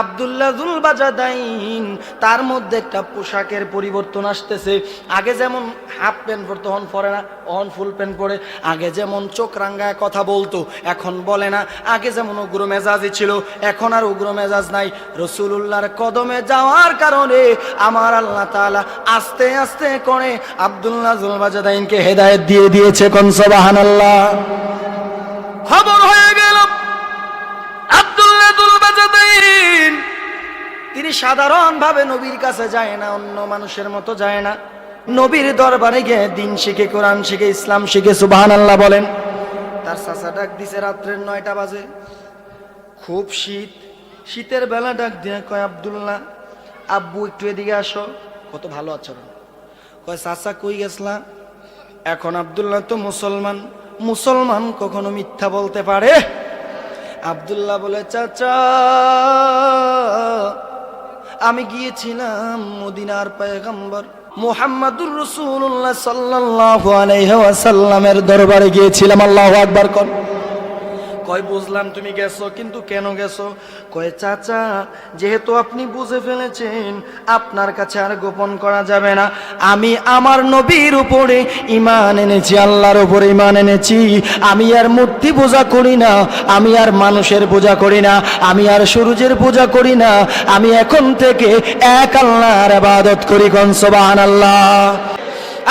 আব্দুল্লাহ যুল বাজাদাইন তার মধ্যে একটা পোশাকের পরিবর্তন আসতেছে। আগে যেমন হাফ প্যান্ট পরতো, অন পরে না, অন ফুল প্যান্ট পরে। আগে যেমন চোখ রাঙ্গায় কথা বলতো, এখন বলে না। আগে যেমন উগ্র মেজাজি ছিল, এখন আর উগ্র মেজাজ নাই। রাসূলুল্লাহর কদমে যাওয়ার কারণে আমার আল্লাহ তাআলা আস্তে আস্তে করে আব্দুল্লাহ যুল বাজাদাইনকে হেদায়েত দিয়ে দিয়েছে। কোন সুবহানাল্লাহ। খবর হয়ে গেল আব্দুল্লাহ যুল বাজাদাইন তিনি সাধারণভাবে নবীর কাছে যায় না, অন্য মানুষের মতো যায় না। নবীর দরবারে গিয়ে দিন শিখে, কোরআন শিখে, ইসলাম শিখে। সুবহানাল্লাহ বলেন। তার চাচা ডাক দিছে রাত্রের 9টা বাজে, খুব শীত। শীতের বেলা ডাক দিয়ে কয়, আব্দুল্লাহ আব্বু একটু এদিকে আসো। কত ভালো আচরণ। কয় চাচা কই গেছলা? এখন আব্দুল্লাহ তো মুসলমান, মুসলমান কখনো মিথ্যা বলতে পারে? আব্দুল্লাহ বলে, চাচা আমি গিয়েছিলাম মদিনার পয়গম্বর মুহাম্মাদুর রাসূলুল্লাহ সাল্লাল্লাহু আলাইহি ওয়াসাল্লামের দরবারে গিয়েছিলাম। আল্লাহু আকবার কর। কয় বুঝলাম তুমি গেছো, কিন্তু কেন গেছো? কয় চাচা যেহেতু আপনি বুঝে ফেলেছেন, আপনার কাছে আর গোপন করা যাবে না। আমি আমার নবীর উপরে ঈমান এনেছি, আল্লাহর উপরে ঈমান এনেছি। আমি আর মূর্তি পূজা করি না, আমি আর মানুষের পূজা করি না, আমি আর সূর্যের পূজা করি না। আমি এখন থেকে এক আল্লাহর ইবাদত করি। কোন সুবহানাল্লাহ।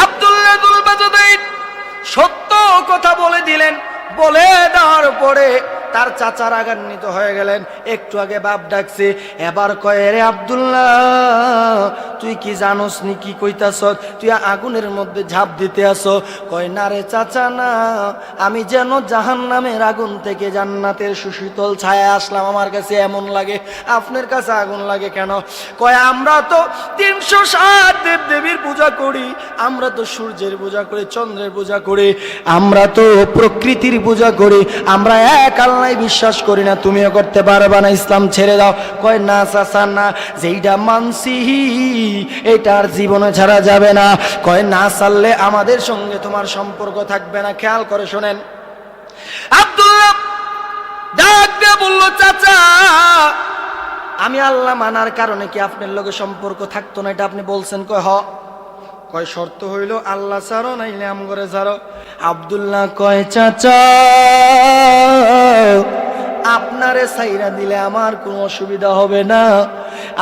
আব্দুল্লাহ যুল বাজাদাইন সত্য কথা বলে দিলেন। বলে দেওয়ার পরে তার চাচা রাগান্বিত হয়ে গেলেন। একটু আগে বাপ ডাকছে, এবার কয়, রে আব্দুল্লাহ তুই কি জানোস নি কি কইতাছ? তুই আগুনের মধ্যে ঝাঁপ দিতে আসো? কয় না রে চাচা না, আমি যেন জাহান্নামের আগুন থেকে জান্নাতের সুশীতল ছায়া আসলাম। আমার কাছে এমন লাগে, আপনার কাছে আগুন লাগে কেন? কয় আমরা তো 360 দেব দেবীর পূজা করি, আমরা তো সূর্যের পূজা করি, চন্দ্রের পূজা করি, আমরা তো প্রকৃতির পূজা করি, আমরা এক আল্লাহ বিশ্বাস করি না। তুমিও করতে পারবা না, ইসলাম ছেড়ে দাও। কয় না চাচা না, যেইটা মানছি এটার জীবনে ছাড়া যাবে না। কয় না ছাড়লে আমাদের সঙ্গে তোমার সম্পর্ক থাকবে না। খেয়াল করে শোনেন, আব্দুল্লাহ ডাক দিয়ে বলল, চাচা আমি আল্লাহ মানার কারণে কি আপনার লগে সম্পর্ক থাকতো না, এটা আপনি বলছেন? কয় হ। কয় শর্ত হইল আল্লাহ ছাড়ো, নাইলে আম করে ছাড়ো। আব্দুল্লাহ কয় চাচা আপনারে ছাইরা দিলে আমার কোনো অসুবিধা হবে না,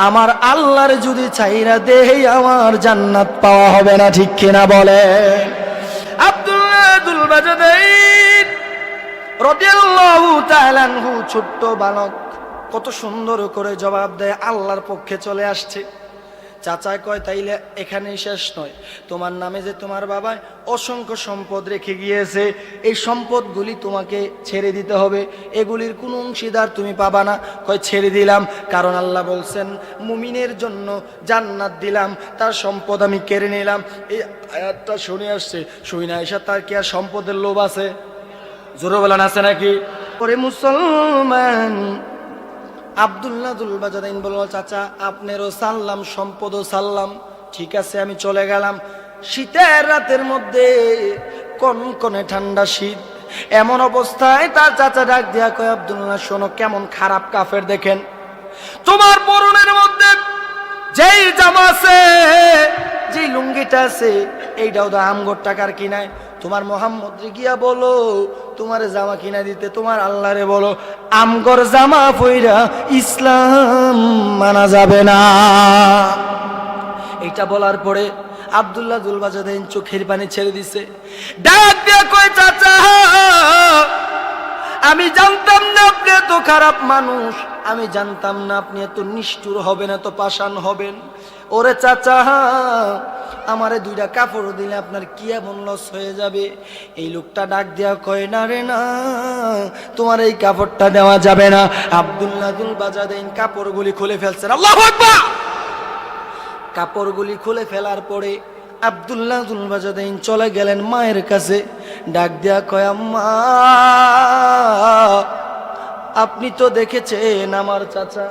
আমার আল্লাহর যদি ছাইরা দেই আমার জান্নাত পাওয়া হবে না। ঠিক কিনা বলে? আব্দুল্লাহ যুল বাজাদাইন রাদিয়াল্লাহু তাআলা আনহু ছোট্ট বালক, কত সুন্দর করে জবাব দেয়, আল্লাহর পক্ষে চলে আসছে। চাচা কয় তাইলে এখানেই শেষ নয়, তোমার নামে যে তোমার বাবা অসংখ্য সম্পদ রেখে গিয়েছে, এই সম্পদগুলি তোমাকে ছেড়ে দিতে হবে, এগুলির কোনো অংশীদার তুমি পাবা না। কয় ছেড়ে দিলাম, কারণ আল্লাহ বলছেন মুমিনের জন্য জান্নাত দিলাম, তার সম্পদ আমি কেড়ে নিলাম। এই আয়াতটা শুনে আসছে, শুই না এসে তার কি আর সম্পদের লোভ আছে? জোরে বলেন আছে নাকি? পরে মুসলমান আব্দুল্লাহ যুল বাজাদাইন বলল, চাচা আপনারও সাল্লাম, সম্পদও সাল্লাম, ঠিক আছে আমি চলে গেলাম। শীতের রাতের মধ্যে কনকনে ঠান্ডা শীত, এমন অবস্থায় তার চাচা ডাক দিয়া কয়, আব্দুল্লাহ শোনো, কেমন খারাপ কাফের দেখেন, তোমার পরনের মধ্যে যেই জামা আছে, যেই লুঙ্গিটা আছে, এইটাও তো আমগর টাকার কিনায়। তোমার মোহাম্মদ রে গিয়া বলো তোমার জামা কিনা দিতে, তোমার আল্লাহরে বলো আমগর জামা পইরা ইসলাম মানা যাবে না। এটা বলার পরে আব্দুল্লাহ যুল বাজাদাইন চোখের পানি ছেড়ে দিছে। ডাক দিয়া কয়, চাচা আমি জানতাম না আপনি এত খারাপ মানুষ, আমি জানতাম না আপনি এত নিষ্ঠুর হবেন, এত পাষাণ হবেন। ওরে চাচা আমারে 2টা কাপড় দিলে আপনার কি এমন লস হয়ে যাবে? এই লোকটা ডাক দেয়া কয়, না রে না, তোমার এই কাপড়টা দেওয়া যাবে না। আব্দুল্লাহ যুল বাজাদাইন কাপড়গুলি খুলে ফেলছেন। আল্লাহু আকবার। কাপড়গুলি খুলে ফেলার পরে আব্দুল্লাহ যুল বাজাদাইন চলে গেলেন মায়ের কাছে। ডাক দেয়া কয়, আম্মা আপনি তো দেখেছেন আমার চাচা,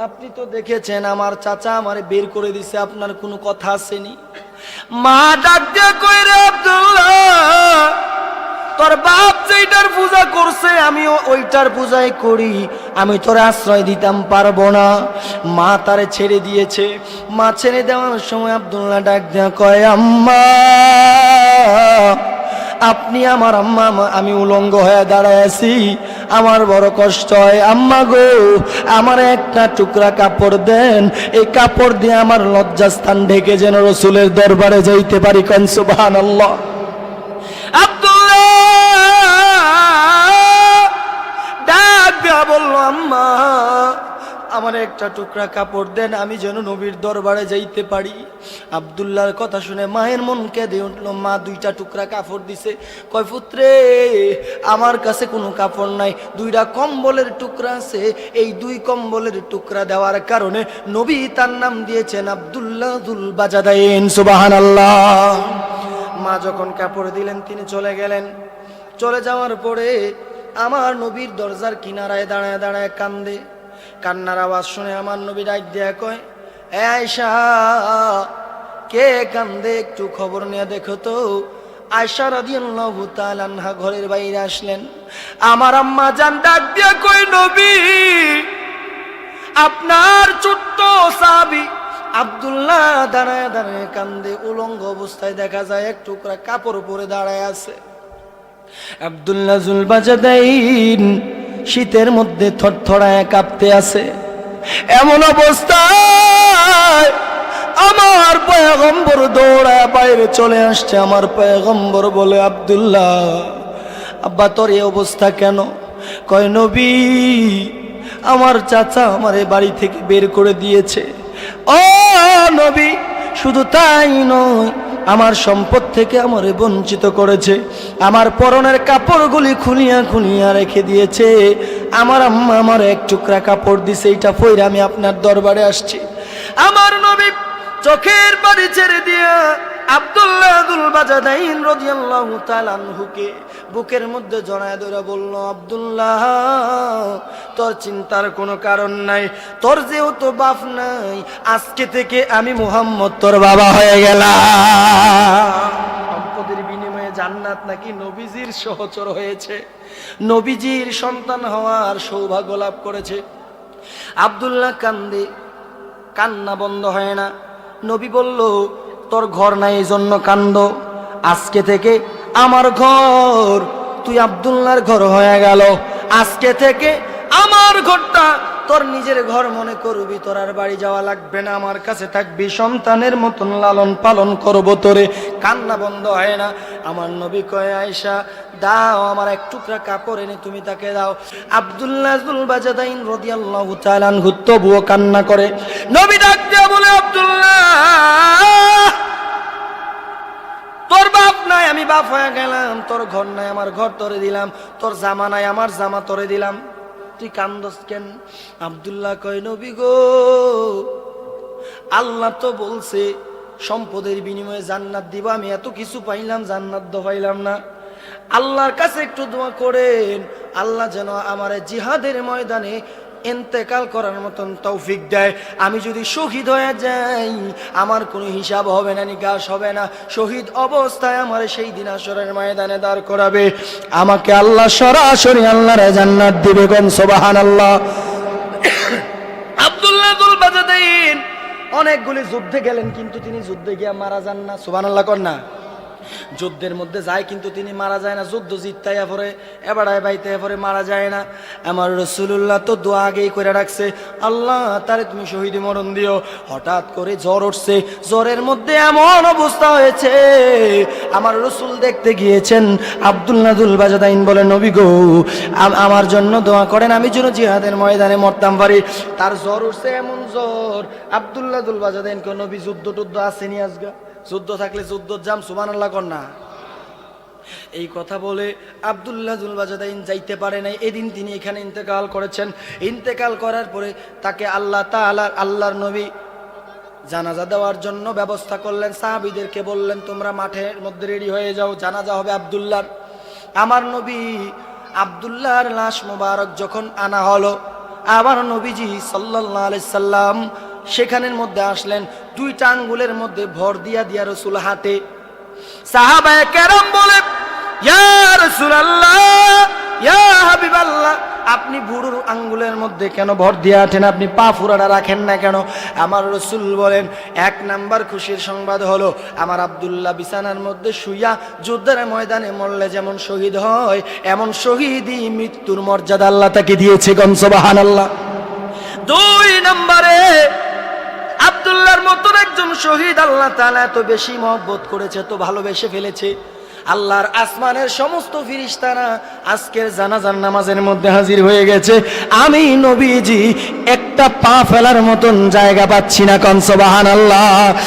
আপনি তো দেখেছেন আমার চাচা আমারে বের করে দিছে, আপনার কোনো কথা আসেনি? মা ডাক দিয়ে কই, রে আব্দুল্লাহ তোর বাপ যেটার পূজা করছে আমিও ওইটার পূজাই করি, আমি তোর আশ্রয় দিতাম পারবো না। মা তারে ছেড়ে দিয়েছে। মা ছেড়ে দেওয়ার সময় আব্দুল্লাহ ডাক দেয়া কয়, আম্মা আপনি আমার আম্মা, আমি উলঙ্গ হয়ে দাঁড়ায় আছি, আমার বড় কষ্ট হয়। আম্মা গো, আমার একটা টুকরা কাপড় দেন, এই কাপড় দিয়ে আমার লজ্জাস্থান ঢেকে যেন রসুলের দরবারে যাইতে পারি। কোন সুবহানাল্লাহ। আব্দুল্লাহ ডাক দেয়া বলল, আম্মা আমার একটা টুকরা কাপড় দেন, আমি যেন নবীর দরবারে যাইতে পারি। আব্দুল্লাহর কথা শুনে মায়ের মন কেঁদে উঠলো। মা দুইটা টুকরা কাপড় দিছে। কয়, পুত্রে আমার কাছে কোনো কাপড় নাই, দুইটা কম্বলের টুকরা আছে, এই দুই কম্বলের টুকরা দেওয়ার কারণে নবী তার নাম দিয়েছেন আব্দুল্লাহ যুল বাজাদাইন। সুবহানাল্লাহ। মা যখন কাপড় দিলেন তিনি চলে গেলেন। চলে যাওয়ার পরে আমার নবীর দরজার কিনারায় দাঁড়ায় দাঁড়ায় কান্দে। কান্নার আওয়াজ শুনে আমার নবী ডাক দিয়া কয়, এ আয়েশা, কে কান্দে, একটু খবর নিয়ে দেখো তো। আয়েশা রাদিয়াল্লাহু তাআলা আনহা ঘরের বাইরে আসলেন। আমার আম্মা জান ডাক দিয়া কয়, নবী আপনার ছোট্ট সাহাবী আব্দুল্লাহ দাঁড়ায় দাঁড়ায় কান্দে, উলঙ্গ অবস্থায় দেখা যায় এক টুকরা কাপড় পরে দাঁড়ায় আছে। আব্দুল্লাহ যুল বাজাদাইন শীতের মধ্যে থরথরায় কাঁপতে আছে। এমন অবস্থায় আমার পয়গম্বর দৌড়ায় বাইরে চলে আসছে। আমার পয়গম্বর বলে, আব্দুল্লাহ আব্বা তোর এই অবস্থা কেন? কয়, নবী আমার চাচা আমার এই বাড়ি থেকে বের করে দিয়েছে। ও নবী, শুধু তাই নয়, আমার সম্পদ থেকে আমারে বঞ্চিত করেছে, আমার পরনের কাপড়গুলি খুলিয়া খুলিয়া রেখে দিয়েছে। আমার আম্মা আমার এক টুকরা কাপড় দিছে, এইটা পইরা আমি আপনার দরবারে আসছি। আমার নবী চোখের পানি ছেড়ে দিয়া আব্দুল্লাহ যুল বাজাদাইন রাদিয়াল্লাহু তাআলা আনহুকে বুকের মধ্যে জড়ায় ধরে বলল, আব্দুল্লাহ তোর চিন্তার কোনো কারণ নাই, তোর যেহেতু বাপ নাই, আজকে থেকে আমি মুহাম্মদ তোর বাবা হয়ে গেলাম। সম্পদের বিনিময়ে জান্নাত নাকি নবীজির সহচর হয়েছে, নবীজির সন্তান হওয়ার সৌভাগ্য লাভ করেছে। আব্দুল্লাহ কান্দে, কান্না বন্ধ হয় না। নবী বলল, তোর ঘর নাই এই জন্য কান্দ, আজকে থেকে আমার ঘর তুই আব্দুল্লাহর ঘর হয়ে গেল। আজকে থেকে আমার ঘরটা তোর নিজের ঘর মনে করবি, তোর আর বাড়ি যাওয়া লাগবে না, আমার কাছে থাকবি, সন্তানের মতন লালন পালন করবো তোরে। কান্না বন্ধ হয় না। আমার নবী কয়, আয়েশা দাও আমার এক টুকরা কাপড় এনে তুমি তাকে দাও। আব্দুল্লাহ যুল বাজাদাইন রাদিয়াল্লাহু তাআলা আনহু তবুও কান্না করে। নবী ডাক দিয়া বলে, আব্দুল্লাহ তোর বাপ নাই, আমি বাপ হয়ে গেলাম, তোর ঘর নাই, আমার ঘর তোরে দিলাম, তোর জামা নাই, আমার জামা তোরে দিলাম, তুই কান্দস কেন? আব্দুল্লাহ কয়, নবী গো, আল্লাহ তো বলছে সম্পদের বিনিময়ে জান্নাত দিব, আমি এত কিছু পাইলাম, জান্নাত তো পাইলাম না। আল্লাহর কাছে একটু দোয়া করেন, আল্লাহ যেন আমার জিহাদের ময়দানে ইন্তেকাল করার মতন তৌফিক দেয়। আমি যদি শহীদ হয়ে যাই, আমার কোনো হিসাব হবে না, নিকাশ হবে না। শহীদ অবস্থায় আমার সেই দিন হাশরের ময়দানে দাঁড় করাবে, আমাকে আল্লাহ সরাসরি আল্লাহর জান্নাত দিবে। কোন সুবহানাল্লাহ। আব্দুল্লাহ যুল বাজাদাইন অনেকগুলি যুদ্ধে গেলেন, কিন্তু তিনি যুদ্ধে গিয়া মারা যান না। সুবহানাল্লাহ কর না। যুদ্ধের মধ্যে যায় কিন্তু তিনি মারা যায় না, যুদ্ধ জিতাইয়া পরে এবারে বাইতে পরে মারা যায় না। আমার রাসূলুল্লাহ তো দোয়া আগেই করে রাখছে, আল্লাহ তারে তুমি শহীদ মরণ দিও। হঠাৎ করে জ্বর উঠছে, জ্বরের মধ্যে এমন অবস্থা হয়েছে, আমার রাসূল দেখতে গিয়েছেন। আব্দুল্লাহ যুল বাজাদাইন বলে, নবী গো আমার জন্য দোয়া করেন, আমি যেন জিহাদের ময়দানে মরতাম পারি। তার জ্বর উঠছে, এমন জ্বর। আব্দুল্লাহ যুল বাজাদাইন কো, নবী যুদ্ধ টুদ্ধ আসেনি আজগা? যুদ্ধ থাকলে যুদ্ধ যাম, সুবহানাল্লাহ কর না। এই কথা বলে আব্দুল্লাহ যুল বাজাদাইন যাইতে পারে নাই। এদিন তিনি এখানে ইন্তেকাল করেছেন। ইন্তেকাল করার পরে তাকে আল্লাহ তাআলা, আল্লাহর নবী জানাজা দেওয়ার জন্য ব্যবস্থা করলেন। সাহাবীদেরকে বললেন, তোমরা মাঠের মধ্যে রেডি হয়ে যাও, জানাজা হবে আব্দুল্লাহর। আমার নবী আব্দুল্লাহর লাশ মোবারক যখন আনা হলো, আমার নবীজি সাল্লাল্লাহু আলাইহি সাল্লাম সেখানের মধ্যে আসলেন। দুইটা আঙ্গুলের মধ্যে ভর দিয়া দিয়া রাসূল হাতে। সাহাবায়ে কেরাম বলে, ইয়া রাসূলুল্লাহ, ইয়া হাবিবাল্লাহ, আপনি বুড়োর আঙ্গুলের মধ্যে কেন ভর দিয়ে আছেন? আপনি পা ফুরাটা রাখেন না কেন? আমার রাসূল বলেন, এক নাম্বার খুশির সংবাদ হলো আমার আব্দুল্লাহ বিছানার মধ্যে শুইয়া যুদ্ধের ময়দানে মরলে যেমন শহীদ হয়, এমন শহীদই মৃত্যুর মর্যাদা আল্লাহ তাকে দিয়েছে। গণ সুবহানাল্লাহ। দুই নম্বরে আব্দুল্লাহর মতন একজন শহীদ আল্লাহ তাআলা এত বেশি মহব্বত করেছে, তো ভালোবেসে ফেলেছে, আল্লাহর আসমানের সমস্ত ফেরেশতারা আজকের জানাজার নামাজের মধ্যে হাজির হয়ে গেছে। আমি নবীজি একটা পা ফেলার মতন জায়গা পাচ্ছি না। কোন সুবহানাল্লাহ।